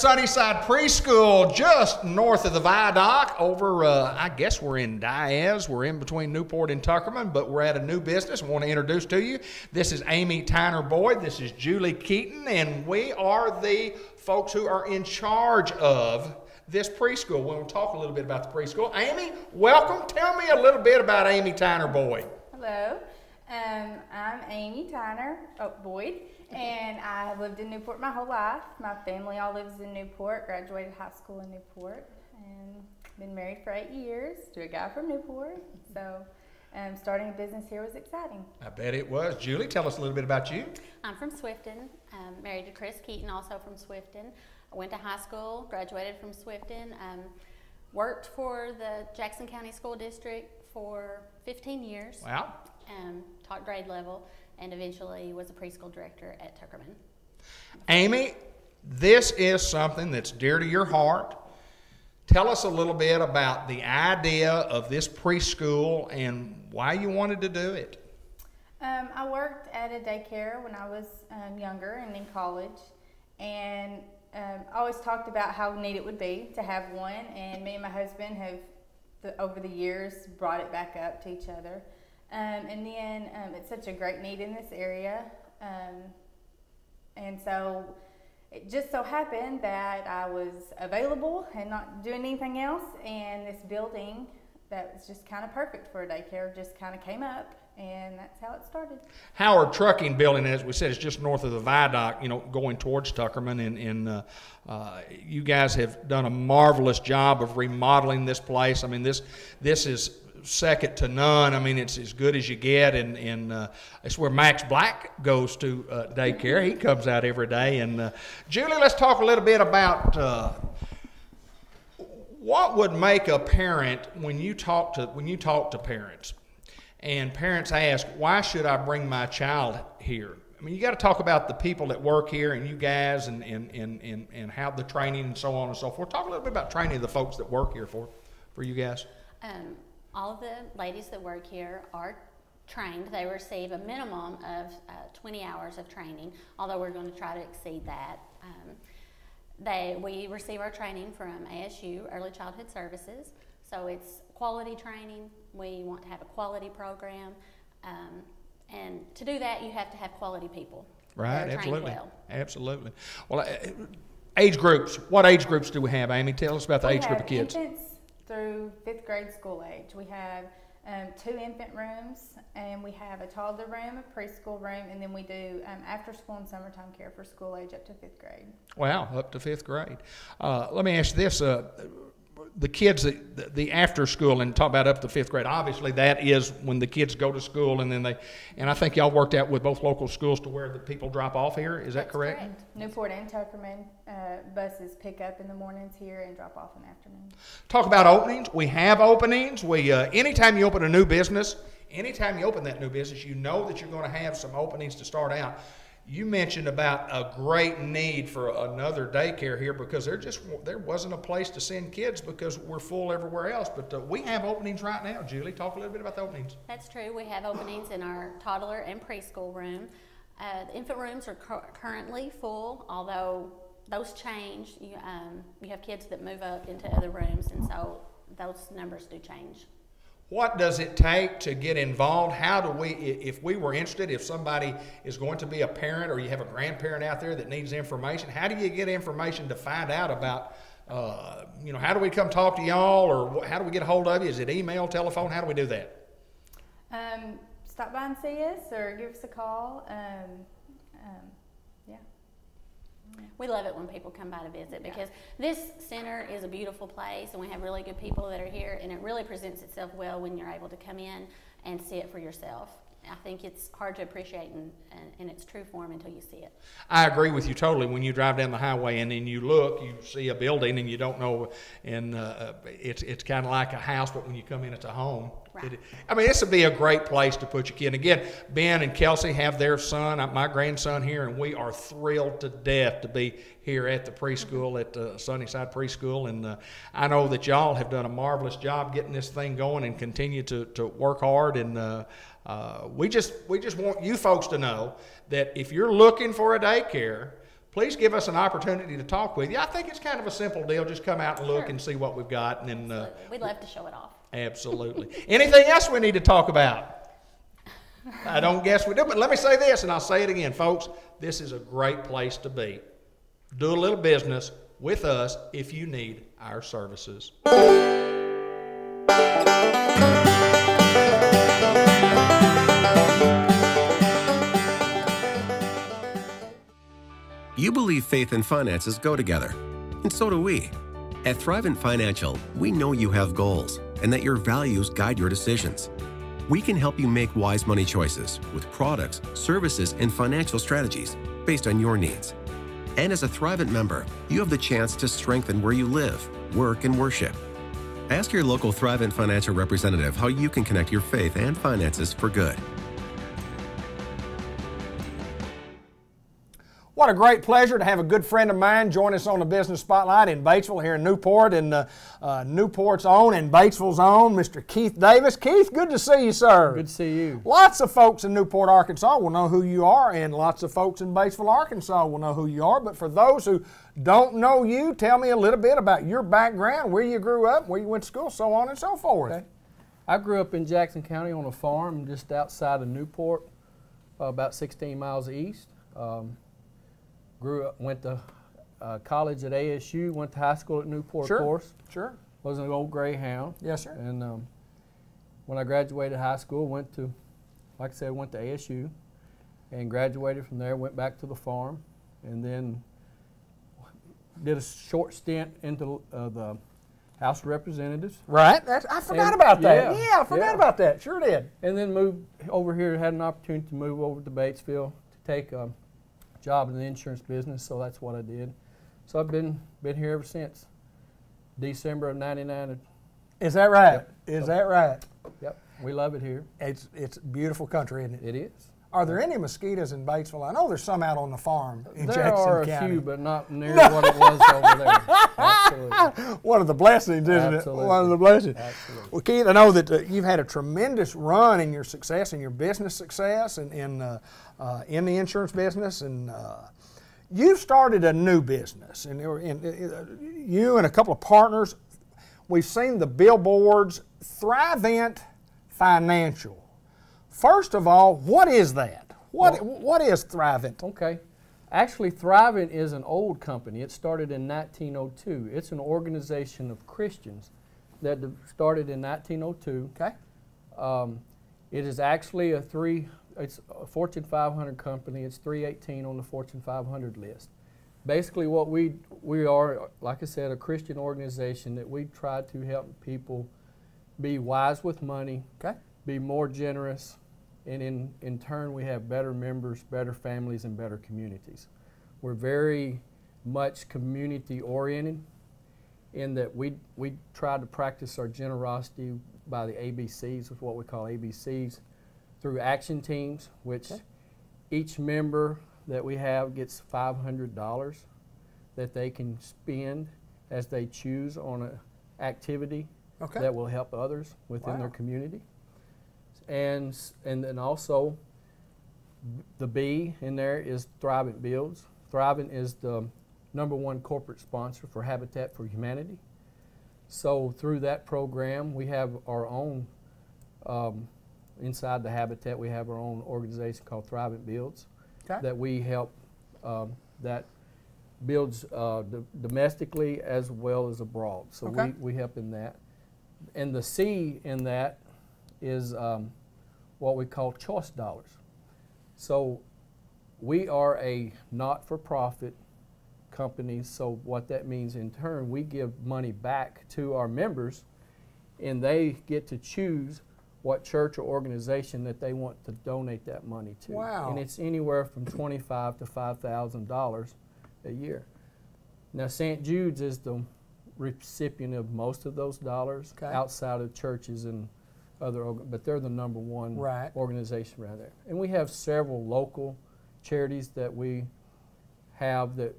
Sunnyside Preschool, just north of the viaduct over, I guess we're in Diaz. We're in between Newport and Tuckerman, but we're at a new business I want to introduce to you. This is Amy Tyner-Boyd. This is Julie Keaton, and we are the folks who are in charge of this preschool. We'll talk a little bit about the preschool. Amy, welcome. Tell me a little bit about Amy Tyner-Boyd. Hello. I'm Amy Tyner-Boyd, and I have lived in Newport my whole life. My family all lives in Newport, graduated high school in Newport, and been married for 8 years to a guy from Newport. So starting a business here was exciting. I bet it was. Julie, tell us a little bit about you. I'm from Swifton, married to Chris Keaton, also from Swifton. I went to high school, graduated from Swifton, worked for the Jackson County School District for 15 years. Wow. Taught grade level, and eventually was a preschool director at Tuckerman. Amy, this is something that's dear to your heart. Tell us a little bit about the idea of this preschool and why you wanted to do it. I worked at a daycare when I was younger and in college, and always talked about how neat it would be to have one, and me and my husband have, over the years, brought it back up to each other. And then it's such a great need in this area, and so it just so happened that I was available and not doing anything else, and this building that was just kind of perfect for a daycare just kind of came up, and that's how it started. Howard Trucking Building, as we said, is just north of the viaduct, going towards Tuckerman, and you guys have done a marvelous job of remodeling this place. I mean, this is second to none. I mean, it's as good as you get, and it's where Max Black goes to daycare. He comes out every day. And Julie, let's talk a little bit about what would make a parent when you talk to parents, and parents ask, "Why should I bring my child here?" I mean, you got to talk about the people that work here and you guys, and how the training and so on and so forth. Talk a little bit about training the folks that work here for you guys. All of the ladies that work here are trained. They receive a minimum of 20 hours of training, although we're going to try to exceed that. We receive our training from ASU, Early Childhood Services, so it's quality training. We want to have a quality program, and to do that, you have to have quality people. Right, absolutely. Well. Absolutely. Well, age groups. What age groups do we have, Amy? Tell us about the age group of kids. Infants through 5th grade school age. We have 2 infant rooms, and we have a toddler room, a preschool room, and then we do after school and summertime care for school age up to 5th grade. Wow, up to 5th grade. Let me ask you this. The kids, the after school, and talk about up to 5th grade, obviously that is when the kids go to school, and I think y'all worked out with both local schools to where the people drop off here. Is that correct? Correct. Newport and Tuckerman buses pick up in the mornings here and drop off in the afternoon. Talk about openings. We have openings. Anytime you open a new business, anytime you open that new business, you know that you're going to have some openings to start out. You mentioned about a great need for another daycare here because there wasn't a place to send kids because we're full everywhere else. But we have openings right now. Julie, talk a little bit about the openings. That's true. We have openings in our toddler and preschool room. The infant rooms are currently full, although those change. You have kids that move up into other rooms, and so those numbers do change. What does it take to get involved? How do we, if we were interested, if somebody is going to be a parent or you have a grandparent out there that needs information, how do you get information to find out about, how do we come talk to y'all, or how do we get a hold of you? Is it email, telephone? How do we do that? Stop by and see us or give us a call. Yeah. We love it when people come by to visit because this center is a beautiful place, and we have really good people that are here, and it really presents itself well when you're able to come in and see it for yourself. I think it's hard to appreciate in its true form until you see it. I agree with you totally. When you drive down the highway and then you look, you see a building and you don't know, and it's kind of like a house, but when you come in, it's a home. Right. This would be a great place to put your kid. Again, Ben and Kelsey have their son, my grandson here, and we are thrilled to death to be here at the preschool, at Sunnyside Preschool. And I know that y'all have done a marvelous job getting this thing going and continue to work hard. And we just want you folks to know that if you're looking for a daycare, please give us an opportunity to talk with you. I think it's kind of a simple deal. Just come out and look Sure. and see what we've got. And then, We'd love to show it off. absolutely. Anything else we need to talk about? I don't guess we do, but let me say this, and I'll say it again, folks. This is a great place to be. Do a little business with us if you need our services. You believe faith and finances go together, and so do we. At Thrivent Financial, we know you have goals and that your values guide your decisions. We can help you make wise money choices with products, services, and financial strategies based on your needs. And as a Thrivent member, you have the chance to strengthen where you live, work, and worship. Ask your local Thrivent Financial representative how you can connect your faith and finances for good. What a great pleasure to have a good friend of mine join us on the Business Spotlight in Batesville here in Newport, and Newport's own and Batesville's own, Mr. Keith Davis. Keith, good to see you, sir. Good to see you. Lots of folks in Newport, Arkansas will know who you are, and lots of folks in Batesville, Arkansas will know who you are. But for those who don't know you, tell me a little bit about your background, where you grew up, where you went to school, so on and so forth. Okay. I grew up in Jackson County on a farm just outside of Newport, about 16 miles east. Grew up, went to college at ASU, went to high school at Newport, Sure. of course. Sure. Was an old Greyhound. Yes, sir. And when I graduated high school, went to, like I said, went to ASU, and graduated from there. Went back to the farm, and then did a short stint into the House of Representatives. Right. I forgot about that. Yeah, Yeah, I forgot about that. Sure did. And then moved over here. Had an opportunity to move over to Batesville to take a job in the insurance business, so that's what I did. So I've been here ever since December of '99. Is that right? Yep. Is that right? Yep, we love it here. It's a beautiful country, isn't it? It is. Are there any mosquitoes in Batesville? I know there's some out on the farm in There Jackson are a County. few, but not near what it was over there. Absolutely. One of the blessings, isn't Absolutely. it? One of the blessings. Absolutely. Well, Keith, I know that you've had a tremendous run in your success, in your business success, and in the insurance business, and you started a new business, and you and a couple of partners. We've seen the billboards. Thrivent Financial. First of all, what is that? What is Thrivent? Okay. Actually, Thrivent is an old company. It started in 1902. It's an organization of Christians that started in 1902. Okay. It is actually it's a Fortune 500 company. It's 318 on the Fortune 500 list. Basically, what we are, like I said, a Christian organization that we try to help people be wise with money, Okay. be more generous, and in turn we have better members, better families, and better communities. We're very much community oriented in that we try to practice our generosity by the ABCs, with what we call ABCs, through action teams, which each member that we have gets $500 that they can spend as they choose on an activity that will help others within their community. And then also the B in there is Thrivent Builds. Thrivent is the #1 corporate sponsor for Habitat for Humanity. So through that program, we have our own, inside the Habitat, we have our own organization called Thrivent Builds that we help, that builds domestically as well as abroad. So we help in that. And the C in that is what we call choice dollars. So we are a not-for-profit company, so what that means in turn, we give money back to our members, and they get to choose what church or organization that they want to donate that money to. Wow. And it's anywhere from $25,000 to $5,000 a year. Now, St. Jude's is the recipient of most of those dollars outside of churches and other, but they're the #1 organization right there. And we have several local charities that we have that,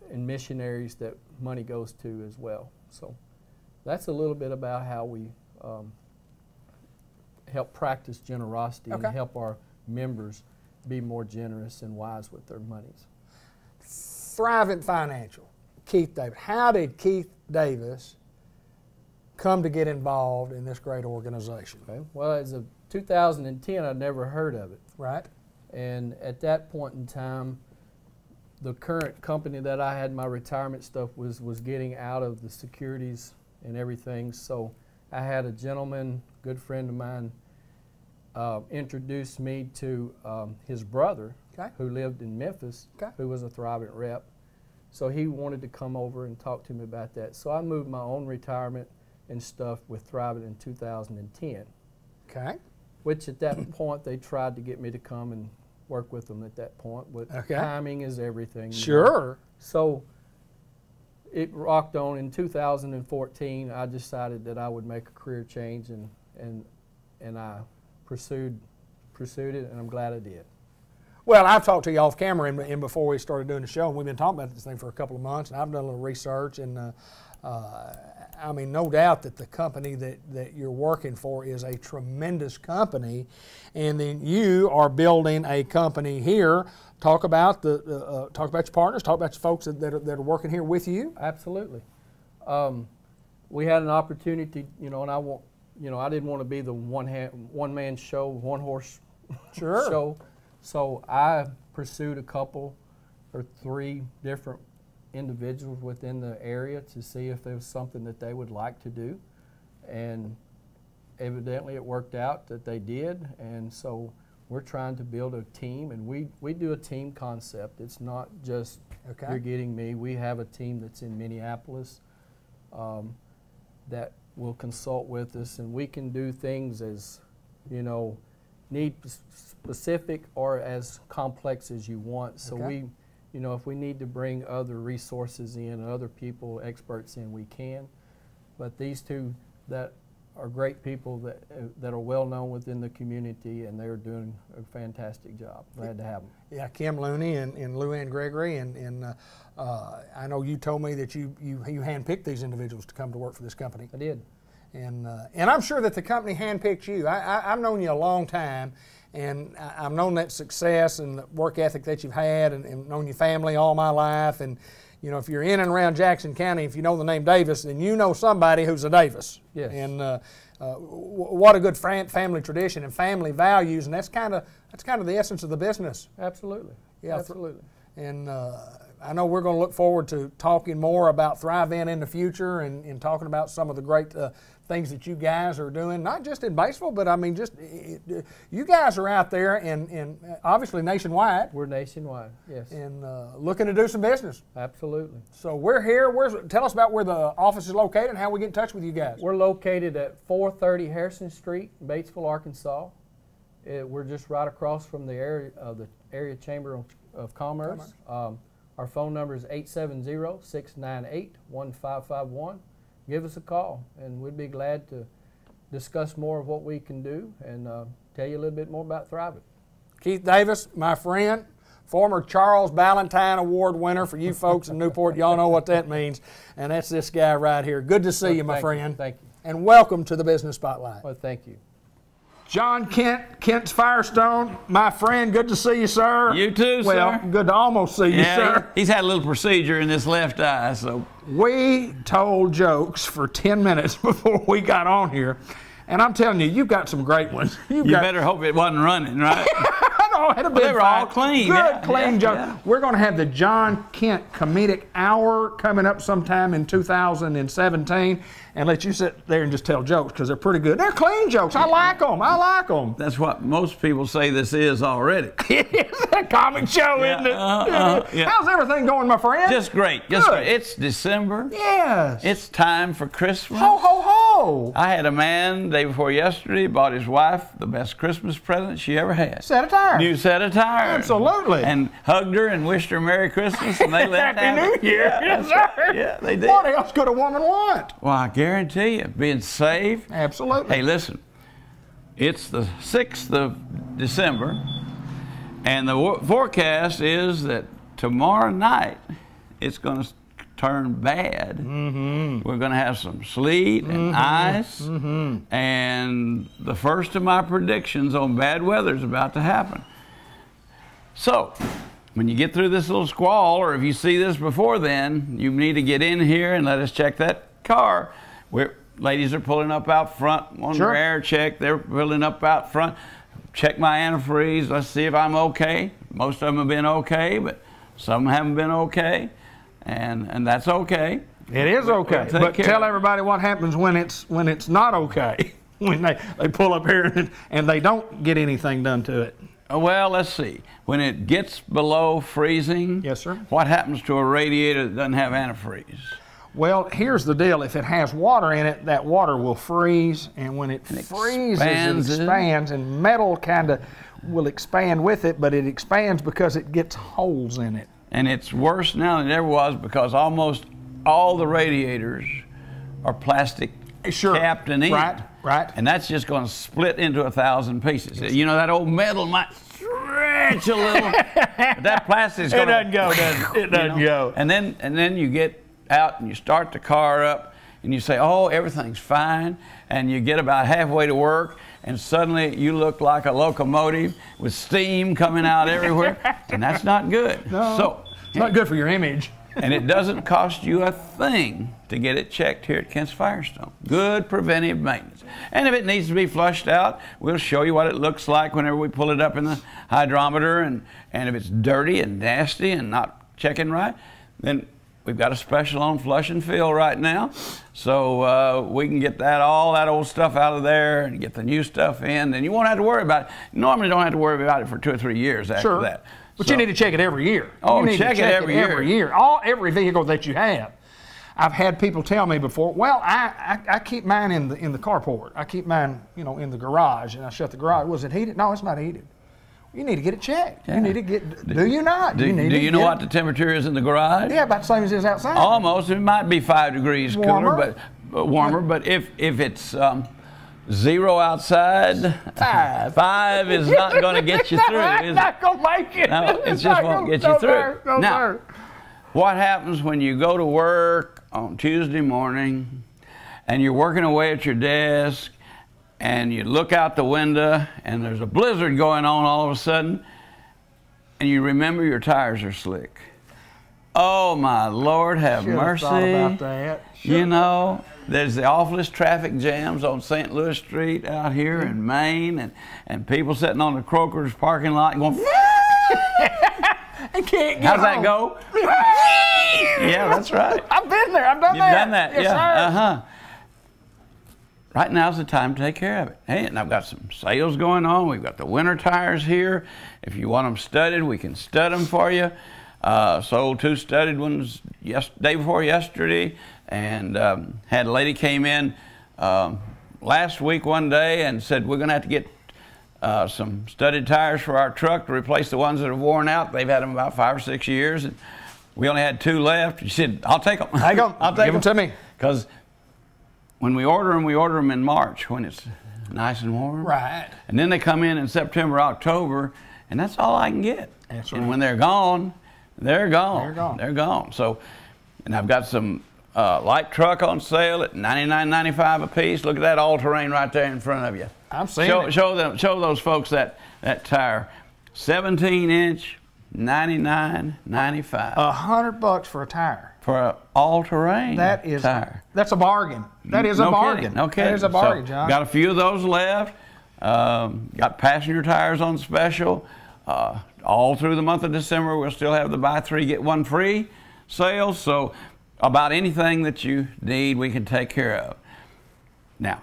and missionaries that money goes to as well. So that's a little bit about how we help practice generosity and help our members be more generous and wise with their monies. Thrivent Financial, Keith Davis. How did Keith Davis come to get involved in this great organization? Okay. Well, as of 2010, I'd never heard of it. Right. And at that point in time, the current company that I had my retirement stuff was getting out of the securities and everything. So I had a gentleman, good friend of mine, introduced me to his brother, okay, who lived in Memphis, okay, who was a Thrivent rep. So he wanted to come over and talk to me about that. So I moved my own retirement and stuff with Thrivent in 2010. Okay. Which at that point they tried to get me to come and work with them at that point. But okay, timing is everything. Sure. So it rocked on. In 2014, I decided that I would make a career change, and I pursued it, and I'm glad I did. Well, I've talked to you off camera and before we started doing the show, and we've been talking about this thing for a couple of months, and I've done a little research, and I mean, no doubt that the company that you're working for is a tremendous company, and then you are building a company here. Talk about talk about your partners, talk about your folks that are working here with you. Absolutely. We had an opportunity, and I didn't want to be the one man show, one horse Sure. show. So I pursued a couple or three different individuals within the area to see if there was something that they would like to do, and evidently it worked out that they did. And so we're trying to build a team, and we do a team concept. It's not just you're getting me. We have a team that's in Minneapolis that will consult with us, and we can do things as need specific or as complex as you want. So we, if we need to bring other resources in, other people, experts in, we can. But these two that are great people that are well known within the community, and they're doing a fantastic job. Glad to have them. Yeah, Kim Looney and Luann Gregory, and I know you told me that you handpicked these individuals to come to work for this company. I did. And I'm sure that the company handpicked you. I've known you a long time, and I've known that success and the work ethic that you've had, and known your family all my life. And if you're in and around Jackson County, if you know the name Davis, then you know somebody who's a Davis. Yes. And what a good family tradition and family values, and that's kind of the essence of the business. Absolutely. Yeah. Absolutely. And I know we're going to look forward to talking more about Thrivent in the future, and talking about some of the great things that you guys are doing, not just in Batesville, but I mean, just you guys are out there and obviously nationwide. We're nationwide, yes. And looking to do some business. Absolutely. So we're here. Tell us about where the office is located and how we get in touch with you guys. We're located at 430 Harrison Street, Batesville, Arkansas. We're just right across from the area Chamber of Commerce. Our phone number is 870-698-1551. Give us a call, and we'd be glad to discuss more of what we can do and tell you a little bit more about Thrivent. Keith Davis, my friend, former Charles Ballantyne Award winner. For you folks in Newport, y'all know what that means, and that's this guy right here. Good to see you, my friend. Thank you. And welcome to the Business Spotlight. Well, thank you. John Kent's Firestone, my friend, good to see you, sir. You too, well, sir. Well, good to almost see you, sir. He's had a little procedure in his left eye, so. We told jokes for 10 minutes before we got on here, and I'm telling you, you've got some great ones. You better hope it wasn't running, right? No, it'd have been they were all clean. Good, clean jokes. Yeah. We're going to have the John Kent Comedic Hour coming up sometime in 2017, and let you sit there and just tell jokes, because they're pretty good. They're clean jokes. I like them. I like them. That's what most people say this is already. It's a comic show, isn't it? Yeah. How's everything going, my friend? Just great. Just great. It's December. Yes. It's time for Christmas. Ho, ho, ho. I had a man day before yesterday bought his wife the best Christmas present she ever had. Set of tires. New set of tires. Absolutely. And hugged her and wished her Merry Christmas, and they left. Happy New Year. Yes, sir. Yeah, they did. What else could a woman want? Well, I guarantee you, being safe. Absolutely. Hey, listen. It's the 6th of December, and the forecast is that tomorrow night it's going to turn bad. Mm-hmm. We're going to have some sleet and ice, and the first of my predictions on bad weather is about to happen. So, when you get through this little squall, or if you see this before then, you need to get in here and let us check that car. Ladies are pulling up out front, wanting their air check. They're pulling up out front. Check my antifreeze. Let's see if I'm okay. Most of them have been okay, but some haven't been okay, and that's okay. It is okay. But tell everybody what happens when it's not okay. When they pull up here and they don't get anything done to it. Well, let's see. When it gets below freezing, yes, sir. What happens to a radiator that doesn't have antifreeze? Well, here's the deal. If it has water in it, that water will freeze, and when it freezes, it expands, and metal kind of will expand with it, but it expands because it gets holes in it. And it's worse now than it ever was because almost all the radiators are plastic capped and in. Right. And that's just going to split into 1,000 pieces. You know, that old metal might stretch a little, but that plastic's going to... It doesn't go, does it? It doesn't go. And then you get out and you start the car up and you say, oh, everything's fine. And you get about halfway to work and suddenly you look like a locomotive with steam coming out everywhere. And that's not good. No, so, it's not good for your image. And it doesn't cost you a thing to get it checked here at Kent's Firestone. Good preventive maintenance. And if it needs to be flushed out, we'll show you what it looks like whenever we pull it up in the hydrometer. And if it's dirty and nasty and not checking right, then we've got a special on flush and fill right now. So we can get all that old stuff out of there and get the new stuff in. And you won't have to worry about it. You normally don't have to worry about it for 2 or 3 years after that. But you need to check it every year. Oh, you need check to check it every year. Every vehicle that you have. I've had people tell me before, well, I keep mine in the carport. I keep mine, in the garage, and I shut the garage. Was it heated? No, it's not heated. You need to get it checked. Yeah. You need to get. Do you not? Do you know what the temperature is in the garage? Yeah, about the same as it is outside. Almost. It might be 5 degrees cooler, but warmer. But if it's 0 outside, 5 is not going to get you through. It's not going to make it. No, it just won't get you through. Now, what happens when you go to work on Tuesday morning and you're working away at your desk and you look out the window and there's a blizzard going on all of a sudden and you remember your tires are slick? Oh, my Lord, have mercy. Thought about that. You know, there's the awfulest traffic jams on St. Louis Street out here in Maine, and people sitting on the Kroger's parking lot going, I can't get how's that go? Yeah, that's right. I've been there. I've done that. You've done that, yes, yeah. Sir. Right now's the time to take care of it. Hey, and I've got some sales going on. We've got the winter tires here. If you want them studded, we can stud them for you. Sold 2 studded ones day before yesterday, and had a lady came in last week one day and said we're going to have to get some studded tires for our truck to replace the ones that are worn out. They've had them about 5 or 6 years, and we only had 2 left. She said, I'll take them. I'll take them to me. Because when we order them in March when it's nice and warm. Right. And then they come in September, October, and that's all I can get. That's right. And when they're gone, they're gone. They're gone. They're gone. So, and I've got some light truck on sale at $99.95 a piece. Look at that all-terrain right there in front of you. I'm seeing it. Show those folks that tire. 17-inch, $99.95. $100 for a tire. For an all-terrain tire. That's a bargain. That is a bargain. Okay. That is a bargain, John. Got a few of those left. Got passenger tires on special. All through the month of December, we'll still have the buy 3, get 1 free sales. So about anything that you need, we can take care of. Now,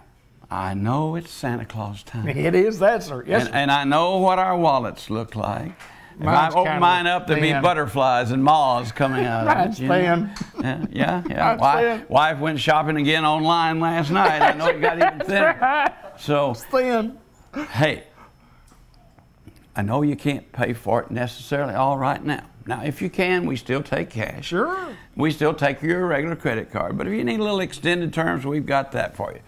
I know it's Santa Claus time. It is that, sir. Yes, and I know what our wallets look like. If I open mine up, there'll be butterflies and moths coming out of it. Yeah. Wife went shopping again online last night. I know it got even thinner. So, it's thin. Hey, I know you can't pay for it necessarily all right now. Now, if you can, we still take cash. Sure. We still take your regular credit card. But if you need a little extended terms, we've got that for you.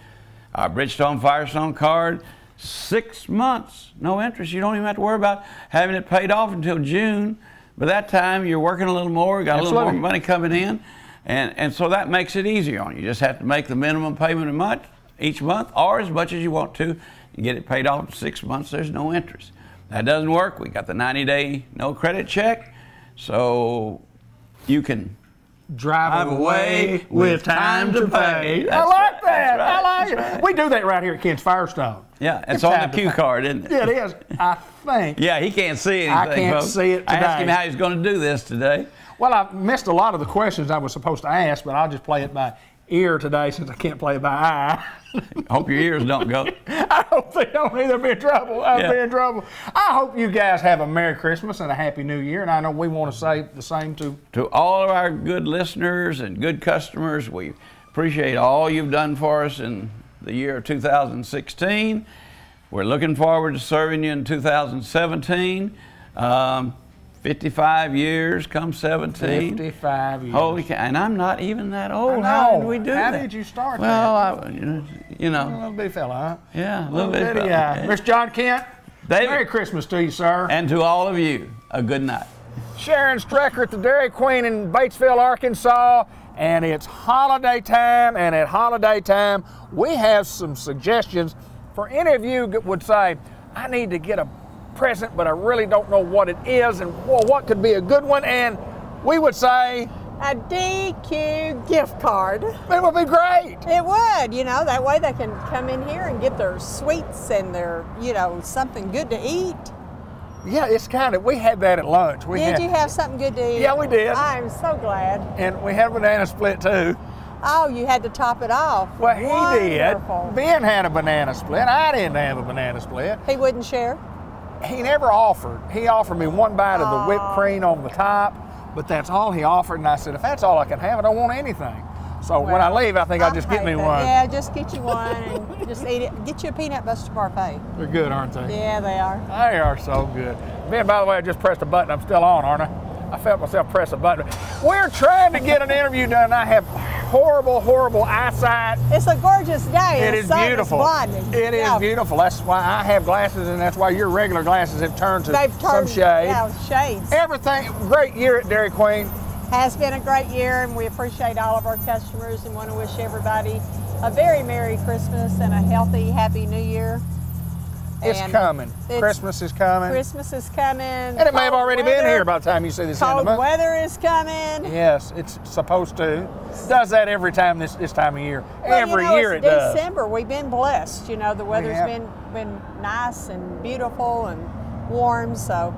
Our Bridgestone Firestone card, 6 months, no interest. You don't even have to worry about having it paid off until June. By that time, you're working a little more, got a little more money coming in, and so that makes it easier on you. You just have to make the minimum payment a month, each month, or as much as you want to. You get it paid off in 6 months, there's no interest. That doesn't work. We got the 90-day no credit check. so you can Drive away with time to pay. I like That's that. right. I like That's it. right. We do that right here at Kent's Firestone. Yeah, it's It's on time the to cue pay. card, isn't it? Yeah, it is. I think. Yeah, he can't see anything. I can't folks. see it I asked him today. how he's going to do this today. Well, I missed a lot of the questions I was supposed to ask, but I'll just play it by ear today since I can't play it by eye. Hope your ears don't go. I hope they don't either be in trouble. I'll Yeah. be in trouble. I hope you guys have a Merry Christmas and a Happy New Year, and I know we want to say the same to. To all of our good listeners and good customers, we appreciate all you've done for us in the year of 2016. We're looking forward to serving you in 2017. 55 years, come 17. 55 years. Holy cow, and I'm not even that old. I How know. did we do How that? did you start well, that? you A know, little bitty fella, huh? yeah, a little bit. bitty, Mr. John Kent, David. Merry Christmas to you, sir. And to all of you, a good night. Sharon Strecker at the Dairy Queen in Batesville, Arkansas, and it's holiday time, and at holiday time, we have some suggestions for any of you that would say, I need to get a present, but I really don't know what it is, and well, what could be a good one, and we would say, A DQ gift card. it would be great. It would, you know, that way they can come in here and get their sweets and their, you know, something good to eat. Yeah, it's kind of, we had that at lunch. Did you have something good to eat? Yeah, we did. I'm so glad. And we had a banana split too. Oh, you had to top it off. Well, he Wonderful. did. Ben had a banana split. I didn't have a banana split. He wouldn't share? He never offered. He offered me one bite of the whipped cream on the top, but that's all he offered. And I said, if that's all I can have, I don't want anything. So when I leave, I think I'll just get me one. Yeah, just get you one and just eat it. Get you a peanut butter parfait. They're good, aren't they? Yeah, they are. They are so good. Ben, by the way, I just pressed a button. I'm still on, aren't I? I felt myself press a button. We're trying to get an interview done. I have horrible, horrible eyesight. It's a gorgeous day. It The is sun beautiful. blinding. It is Yeah. beautiful. That's why I have glasses, and that's why your regular glasses have turned to They've turned some shade. Yeah, shades. Everything, great year at Dairy Queen. Has been a great year, and we appreciate all of our customers and want to wish everybody a very Merry Christmas and a healthy, Happy New Year. It's And coming. it's- Christmas is coming. Christmas is coming. And it may have already been here by the time you see this end of Cold the month. weather is coming. Yes, it's supposed to. It does that every time this time of year. Well, Every you know, year it's it does. December. We've been blessed. You know, the weather's have. been nice and beautiful and warm. So,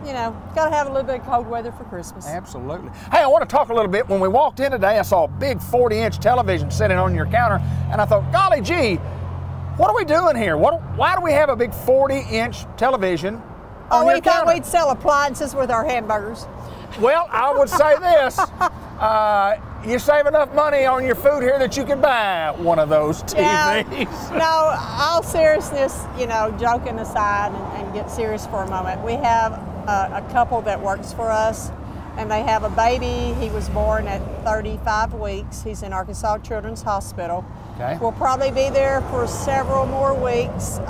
you know, got to have a little bit of cold weather for Christmas. Absolutely. Hey, I want to talk a little bit. When we walked in today, I saw a big 40-inch television sitting on your counter, and I thought, golly gee, what are we doing here? Why do we have a big 40-inch television Oh, on we your thought counter? we'd sell appliances with our hamburgers. Well, I would say this. You save enough money on your food here that you can buy one of those TVs. No, all seriousness, you know, joking aside and get serious for a moment. We have a couple that works for us, and they have a baby. He was born at 35 weeks. He's in Arkansas Children's Hospital. Okay. We'll probably be there for several more weeks.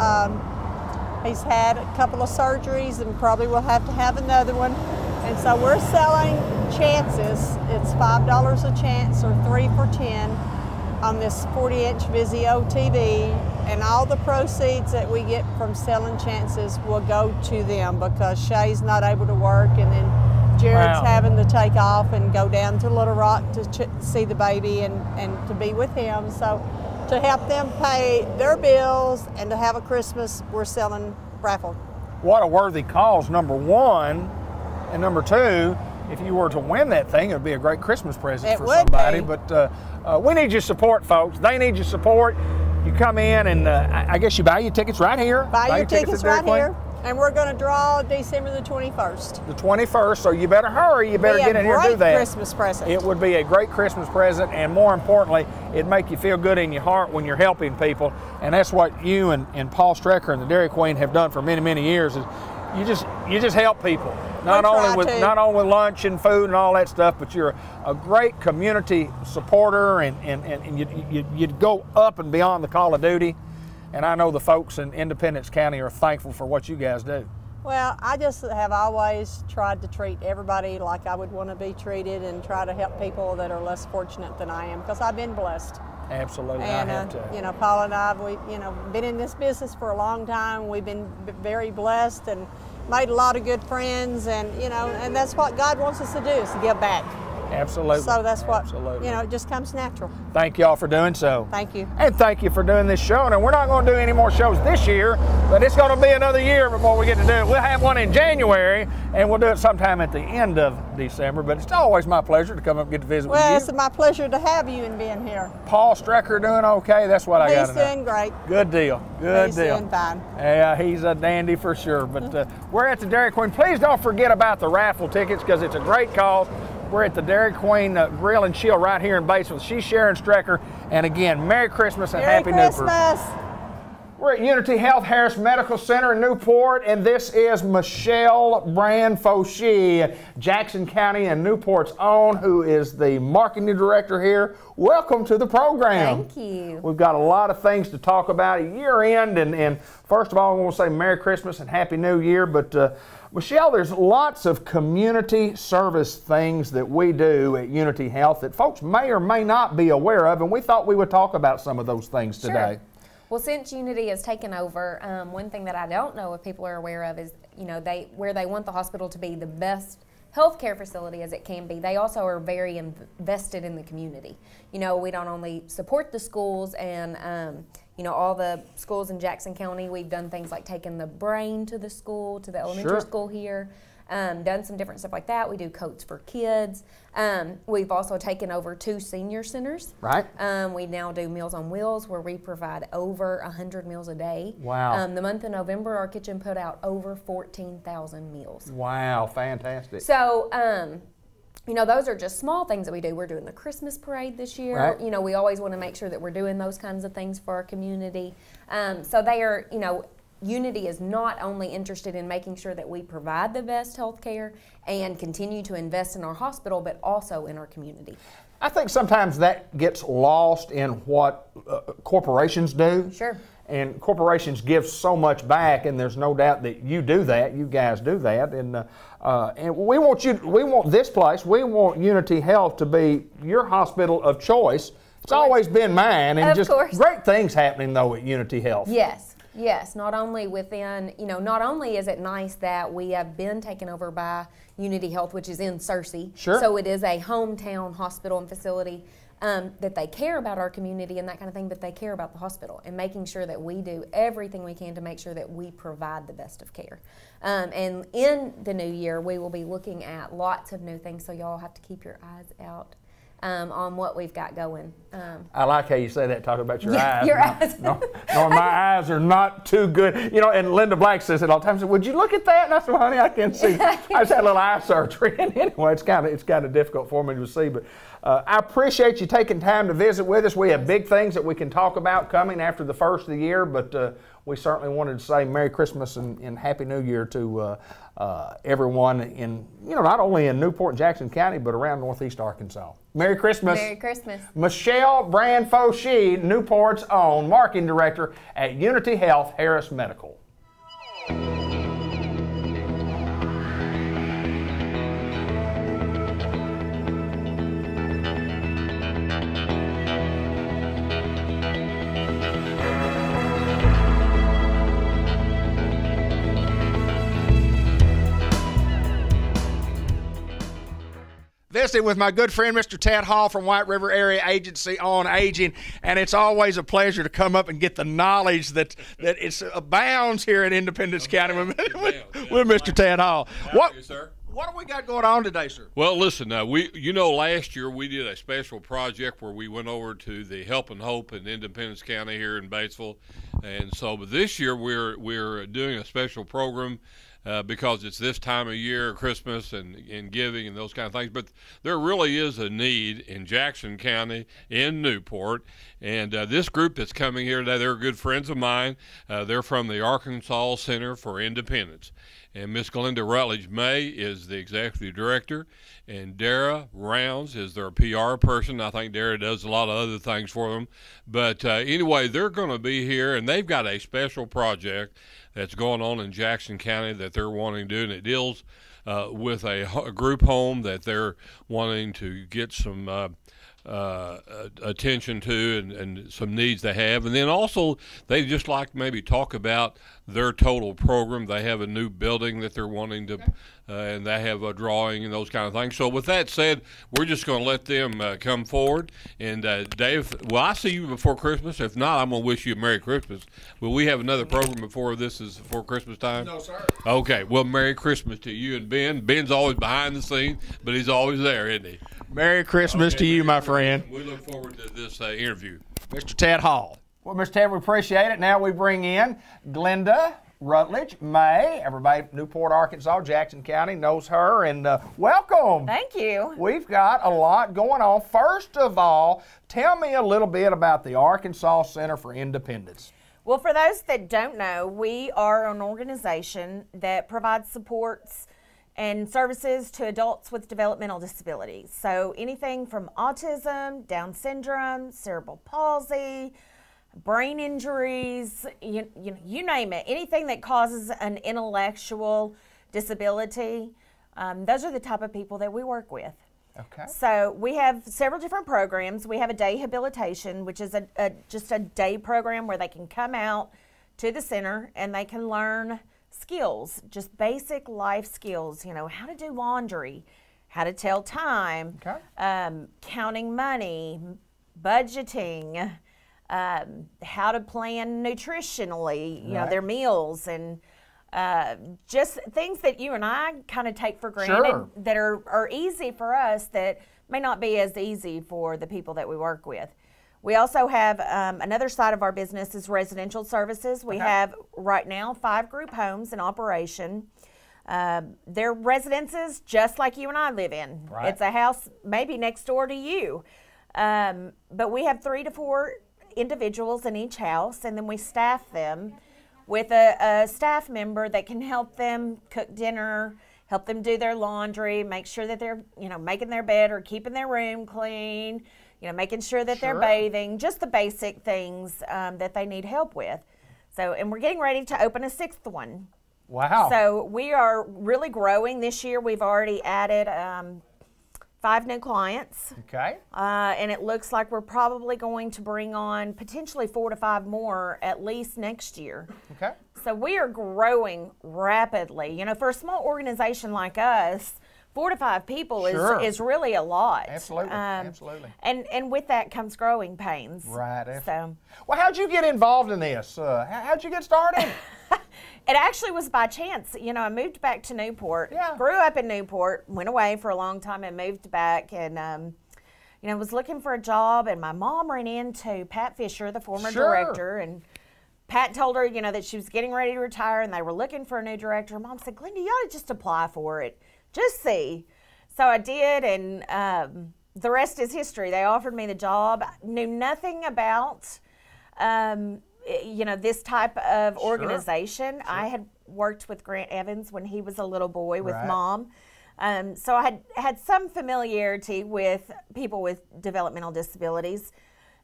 He's had a couple of surgeries and probably will have to have another one. And so we're selling chances. It's $5 a chance or 3 for 10 on this 40-inch Vizio TV. And all the proceeds that we get from selling chances will go to them because Shay's not able to work, and then Jared's Wow. having to take off and go down to Little Rock to see the baby and to be with him. So to help them pay their bills and to have a Christmas, we're selling raffle. What a worthy cause, number one. And number two, if you were to win that thing, it would be a great Christmas present It for would somebody. be. But we need your support, folks. They need your support. You come in and I guess you buy your tickets right here. Buy your tickets at Dairy right Queen. here. And we're going to draw December the 21st. The 21st, so you better hurry. You better Be get a in here and do great that. Christmas present. It would be a great Christmas present, and more importantly, it'd make you feel good in your heart when you're helping people. And that's what you and Paul Strecker and the Dairy Queen have done for many, many years. Is you just help people. Not only with lunch and food and all that stuff, but you're a great community supporter, and you'd go up and beyond the call of duty. And I know the folks in Independence County are thankful for what you guys do. Well, I just have always tried to treat everybody like I would want to be treated and try to help people that are less fortunate than I am, because I've been blessed. Absolutely, And, I have to. you know, Paul and I, we, you know, been in this business for a long time. We've been very blessed, and made a lot of good friends, and you know, and that's what God wants us to do, is to give back. Absolutely. So that's what, Absolutely. you know, it just comes natural. Thank y'all for doing so. Thank you. And thank you for doing this show. And we're not going to do any more shows this year, but it's going to be another year before we get to do it. We'll have one in January, and we'll do it sometime at the end of December. But it's always my pleasure to come up and get to visit with Well, you. it's my pleasure to have you and being here. Paul Strecker doing okay? That's what I got to know. He's doing great. Good deal. Good He's deal. doing fine. Yeah, he's a dandy for sure. But we're at the Dairy Queen. Please don't forget about the raffle tickets, because it's a great cause. We're at the Dairy Queen Grill and Chill right here in Batesville. She's Sharon Strecker. And again, Merry Christmas and Happy Merry Newport. Christmas. We're at Unity Health Harris Medical Center in Newport, and this is Michelle Brand-Fauci, Jackson County and Newport's own, who is the marketing director here. Welcome to the program. Thank you. We've got a lot of things to talk about at year end, and first of all, I want to say Merry Christmas and Happy New Year. But Michelle, there's lots of community service things that we do at Unity Health that folks may or may not be aware of, and we thought we would talk about some of those things today. Sure. Well, since Unity has taken over, one thing that I don't know if people are aware of is, you know, where they want the hospital to be the best healthcare facility as it can be, they also are very invested in the community. You know, we don't only support the schools and you know, all the schools in Jackson County. We've done things like taking the brain to the school, to the elementary school here, done some different stuff like that. We do coats for kids. We've also taken over 2 senior centers. Right. We now do Meals on Wheels, where we provide over 100 meals a day. Wow. The month of November, our kitchen put out over 14,000 meals. Wow, fantastic. So, you know, those are just small things that we do. We're doing the Christmas parade this year. Right. You know, we always want to make sure that we're doing those kinds of things for our community. So they are, you know, Unity is not only interested in making sure that we provide the best health care and continue to invest in our hospital, but also in our community. I think sometimes that gets lost in what corporations do. Sure. And corporations give so much back, and there's no doubt that you do that. You guys do that, and we want you. We want this place. We want Unity Health to be your hospital of choice. It's always been mine, and just great things happening though at Unity Health. Yes. Yes, not only within, you know, not only is it nice that we have been taken over by Unity Health, which is in Searcy. Sure. So it is a hometown hospital and facility, that they care about our community and that kind of thing, but they care about the hospital and making sure that we do everything we can to make sure that we provide the best of care. And in the new year, we will be looking at lots of new things, so y'all have to keep your eyes out on what we've got going. I like how you say that, talking about your eyes. Your eyes. No, my eyes are not too good. You know, and Linda Black says it all the time. Said, "Would you look at that?" And I said, well, "Honey, I can see." I just had a little eye surgery, and anyway, it's kind of difficult for me to see. But I appreciate you taking time to visit with us. We have big things that we can talk about coming after the first of the year, but we certainly wanted to say Merry Christmas and Happy New Year to everyone in, you know, not only in Newport and Jackson County, but around Northeast Arkansas. Merry Christmas. Merry Christmas. Michelle Brand-Fauci, Newport's own marketing director at Unity Health Harris Medical. Visiting with my good friend, Mr. Ted Hall from White River Area Agency on Aging, and it's always a pleasure to come up and get the knowledge that it abounds here in Independence County with Mr. Ted Hall. What do we got going on today, sir? Well, listen, last year we did a special project where we went over to the Help and Hope in Independence County here in Batesville, and so but this year we're doing a special program. Because it's this time of year, Christmas and giving and those kind of things. But there really is a need in Jackson County, in Newport. And this group that's coming here today, they're good friends of mine. They're from the Arkansas Center for Independence. And Miss Glenda Rutledge May is the executive director. And Dara Rounds is their PR person. I think Dara does a lot of other things for them. But anyway, they're going to be here, and they've got a special project that's going on in Jackson County that they're wanting to do, and it deals with a group home that they're wanting to get some attention to and some needs they have. And then also they just like maybe talk about their total program. They have a new building that they're wanting to, and they have a drawing and those kind of things. So with that said, we're just going to let them come forward. And Dave, well, I see you before Christmas. If not, I'm going to wish you a Merry Christmas. Will we have another program before this is before Christmas time? No, sir. Okay, well, Merry Christmas to you and Ben. Ben's always behind the scenes, but he's always there, isn't he? Merry Christmas to you, my friend. We look forward to this interview. Mr. Ted Hall. Well, Mr. Ted, we appreciate it. Now we bring in Glenda Rutledge, May. Everybody, Newport, Arkansas, Jackson County knows her, and welcome. Thank you. We've got a lot going on. First of all, tell me a little bit about the Arkansas Center for Independence. Well, for those that don't know, we are an organization that provides supports and services to adults with developmental disabilities. So anything from autism, Down syndrome, cerebral palsy, brain injuries, you name it, anything that causes an intellectual disability, those are the type of people that we work with. Okay. So we have several different programs. We have a day habilitation, which is just a day program where they can come out to the center and they can learn skills, just basic life skills, how to do laundry, how to tell time, counting money, budgeting, how to plan nutritionally, their meals, and just things that you and I kind of take for granted that are easy for us that may not be as easy for the people that we work with. We also have another side of our business is residential services. We have right now 5 group homes in operation. They're residences just like you and I live in. Right. It's a house maybe next door to you. But we have 3 to 4 individuals in each house, and then we staff them with a staff member that can help them cook dinner, help them do their laundry, make sure that they're making their bed or keeping their room clean, making sure that they're bathing, just the basic things that they need help with. So, and we're getting ready to open a 6th one. Wow. So we are really growing this year. We've already added 5 new clients. Okay. And it looks like we're probably going to bring on potentially 4 to 5 more at least next year. Okay. So we are growing rapidly. For a small organization like us, 4 to 5 people is really a lot. Absolutely, absolutely. And with that comes growing pains. Right. So. Well, how'd you get involved in this? How'd you get started? It actually was by chance. I moved back to Newport. Yeah. Grew up in Newport, went away for a long time and moved back, and was looking for a job, and my mom ran into Pat Fisher, the former director, and Pat told her, that she was getting ready to retire and they were looking for a new director. Mom said, Glenda, you ought to just apply for it. Just see. So I did, and the rest is history. They offered me the job. Knew nothing about, this type of organization. I had worked with Grant Evans when he was a little boy with Mom. So I had some familiarity with people with developmental disabilities,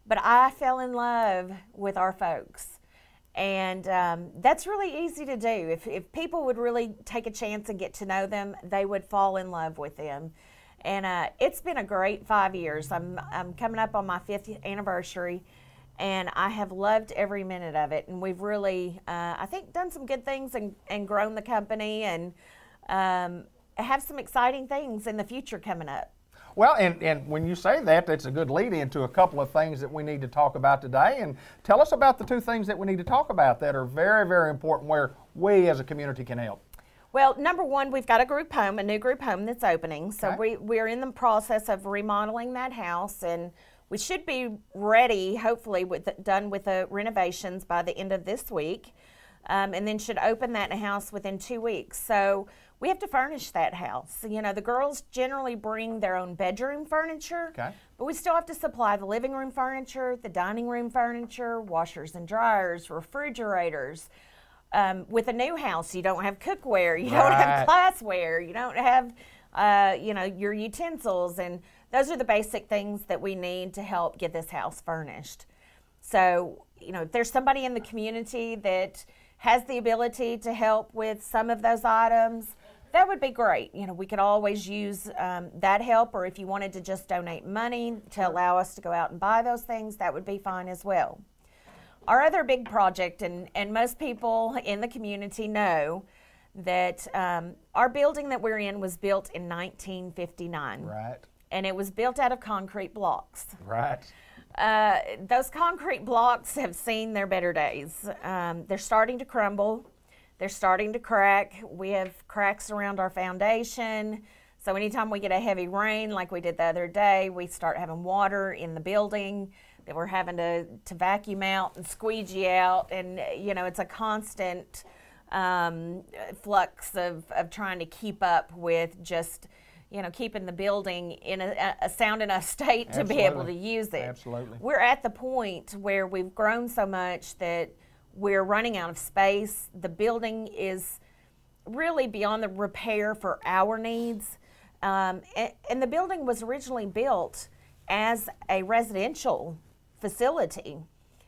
but I fell in love with our folks. And that's really easy to do. If people would really take a chance and get to know them, they would fall in love with them. And it's been a great 5 years. I'm coming up on my 5th anniversary, and I have loved every minute of it. And we've really, I think, done some good things and grown the company, and have some exciting things in the future coming up. Well, and when you say that, that's a good lead into a couple of things that we need to talk about today. And tell us about the 2 things that we need to talk about that are very, very important where we as a community can help. Well, number one, we've got a new group home that's opening. So we're in the process of remodeling that house, and we should be ready, hopefully, done with the renovations by the end of this week, and then should open that house within 2 weeks. So we have to furnish that house. The girls generally bring their own bedroom furniture, but we still have to supply the living room furniture, the dining room furniture, washers and dryers, refrigerators. With a new house, you don't have cookware, you don't have glassware, you don't have, your utensils, and those are the basic things that we need to help get this house furnished. So, if there's somebody in the community that has the ability to help with some of those items, that would be great. You know, we could always use that help, or if you wanted to just donate money to allow us to go out and buy those things, that would be fine as well. Our other big project, and most people in the community know that our building that we're in was built in 1959. Right. And it was built out of concrete blocks. Right. Those concrete blocks have seen their better days. They're starting to crumble. They're starting to crack. We have cracks around our foundation. So anytime we get a heavy rain like we did the other day, we start having water in the building that we're having to vacuum out and squeegee out. And, you know, it's a constant flux of trying to keep up with just, you know, keeping the building in a sound enough state to be able to use it. Absolutely. We're at the point where we've grown so much that we're running out of space. The building is really beyond the repair for our needs. And the building was originally built as a residential facility.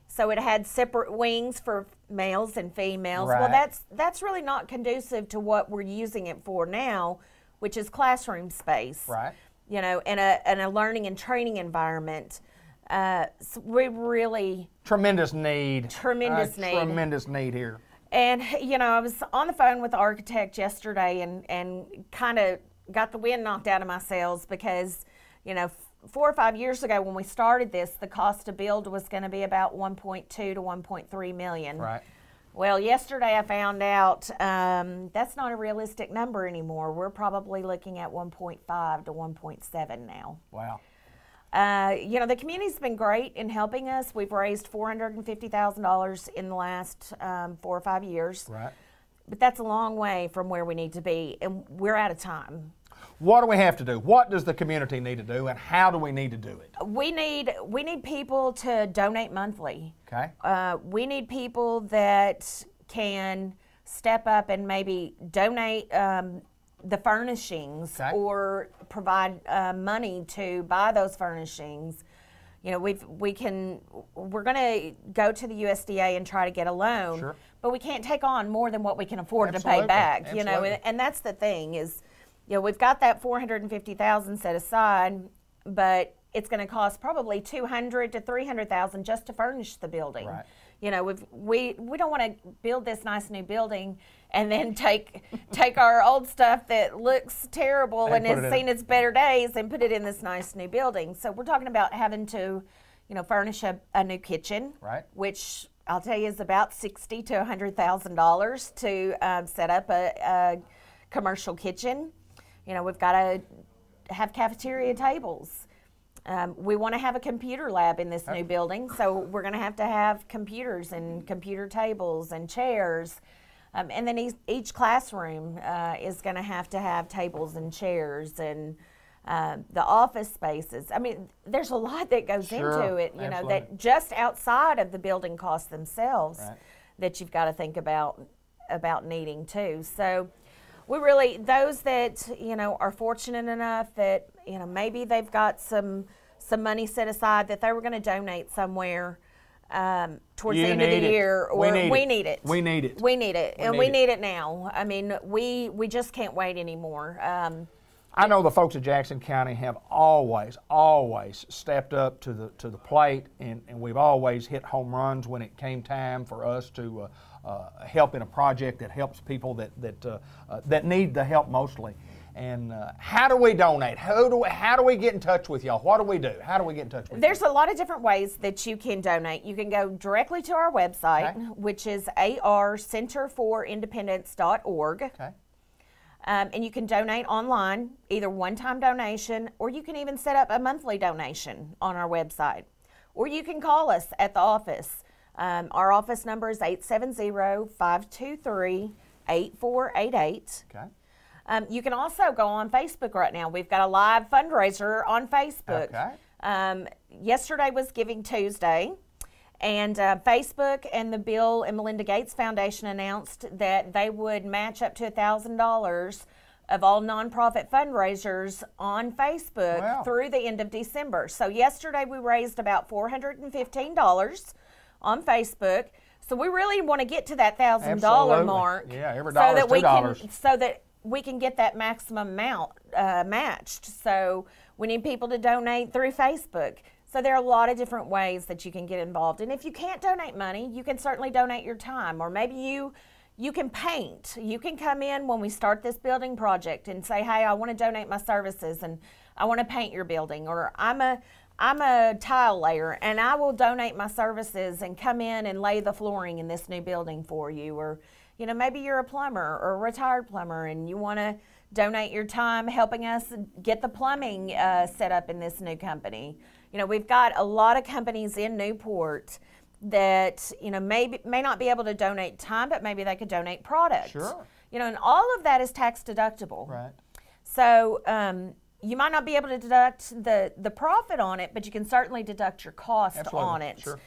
So it had separate wings for males and females. Right. Well, that's really not conducive to what we're using it for now, which is classroom space. Right. You know, and a learning and training environment. So we really Tremendous need. Tremendous need here. And, you know, I was on the phone with the architect yesterday and kind of got the wind knocked out of my sails because, you know, 4 or 5 years ago when we started this, the cost to build was going to be about 1.2 to 1.3 million. Right. Well, yesterday I found out that's not a realistic number anymore. We're probably looking at 1.5 to 1.7 now. Wow. You know, the community's been great in helping us. We've raised $450,000 in the last 4 or 5 years. Right. But that's a long way from where we need to be, and we're out of time. What do we have to do? What does the community need to do, and how do we need to do it? We need people to donate monthly. Okay. We need people that can step up and maybe donate the furnishings, okay, or provide money to buy those furnishings. You know, we're going to go to the USDA and try to get a loan, sure, but we can't take on more than what we can afford absolutely, to pay back. Absolutely. You know, and that's the thing is, you know, we've got that $450,000 set aside, but it's going to cost probably $200,000 to $300,000 just to furnish the building. Right. You know, we don't want to build this nice new building and then take our old stuff that looks terrible and has seen its better days and put it in this nice new building. So we're talking about having to, you know, furnish a new kitchen, right, which I'll tell you is about $60,000 to $100,000 to set up a commercial kitchen. You know, we've got to have cafeteria tables. We want to have a computer lab in this new building, so we're going to have computers and computer tables and chairs. And then each classroom is going to have tables and chairs and the office spaces. I mean, there's a lot that goes into it, you know, that just outside of the building costs themselves, right, that you've got to think about needing too. So we really, those that, you know, are fortunate enough that, you know, maybe they've got some money set aside that they were going to donate somewhere towards the end of the year, or we need it. We need it. We need it. And we need it now. I mean, we just can't wait anymore. I know the folks of Jackson County have always stepped up to the plate, and we've always hit home runs when it came time for us to help in a project that helps people that need the help mostly. And how do we donate? How do we get in touch with y'all? What do we do? How do we get in touch with you? There's a lot of different ways that you can donate. You can go directly to our website, which is arcenterforindependence.org. Okay. And you can donate online, either one-time donation, or you can even set up a monthly donation on our website. Or you can call us at the office. Our office number is 870-523-8488. Okay. You can also go on Facebook right now. We've got a live fundraiser on Facebook. Okay. Yesterday was Giving Tuesday, and Facebook and the Bill and Melinda Gates Foundation announced that they would match up to $1,000 of all nonprofit fundraisers on Facebook through the end of December. So yesterday we raised about $415 on Facebook. So we really want to get to that $1,000 mark. Yeah, every dollar is $2. So that we can get that maximum amount matched. So we need people to donate through Facebook. So there are a lot of different ways that you can get involved. And if you can't donate money, you can certainly donate your time, or maybe you can paint. You can come in when we start this building project and say, hey, I want to donate my services and I want to paint your building, or I'm a tile layer and I will donate my services and come in and lay the flooring in this new building for you. Or, you know, maybe you're a plumber or a retired plumber and you want to donate your time helping us get the plumbing set up in this new company. You know, we've got a lot of companies in Newport that, you know, may not be able to donate time, but maybe they could donate product. Sure. You know, and all of that is tax deductible. Right. So you might not be able to deduct the profit on it, but you can certainly deduct your cost Absolutely. on it. Sure.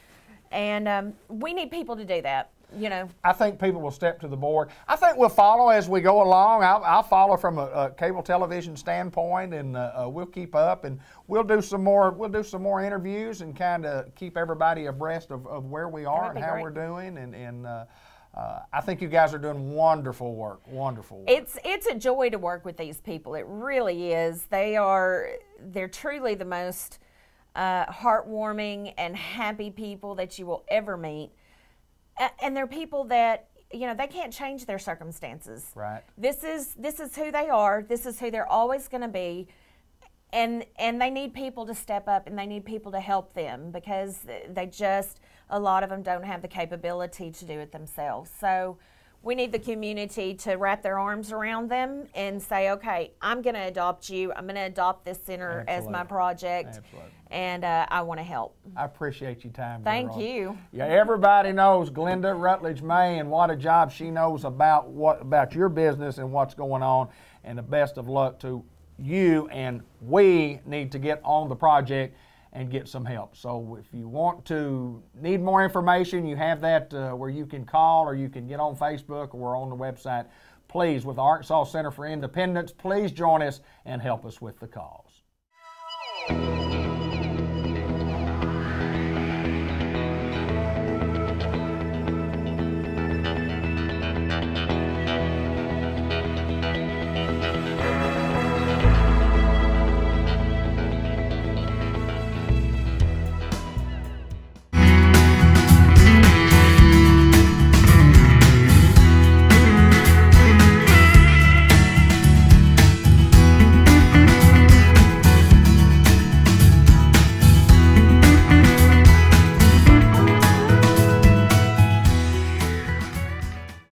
And we need people to do that. You know, I think people will step to the board. I think we'll follow as we go along. I'll follow from a cable television standpoint, and we'll keep up, and we'll do some more. We'll do some more interviews and kind of keep everybody abreast of where we are and how great. we're doing. And I think you guys are doing wonderful work. Wonderful work. it's a joy to work with these people. It really is. They're truly the most heartwarming and happy people that you will ever meet. And they're people that, you know, they can't change their circumstances. Right. This is who they are. This is who they're always going to be. And they need people to step up, and they need people to help them, because a lot of them don't have the capability to do it themselves. So we need the community to wrap their arms around them and say, okay, I'm going to adopt you. I'm going to adopt this center as my project. Absolutely. And I want to help. I appreciate your time. Thank Rose. you. Yeah, everybody knows Glenda Rutledge May and what a job she knows about your business and what's going on. And the best of luck to you. And we need to get on the project and get some help. So if you need more information, you have that where you can call, or you can get on Facebook, or on the website. Please, with the Arkansas Center for Independence, please join us and help us with the cause.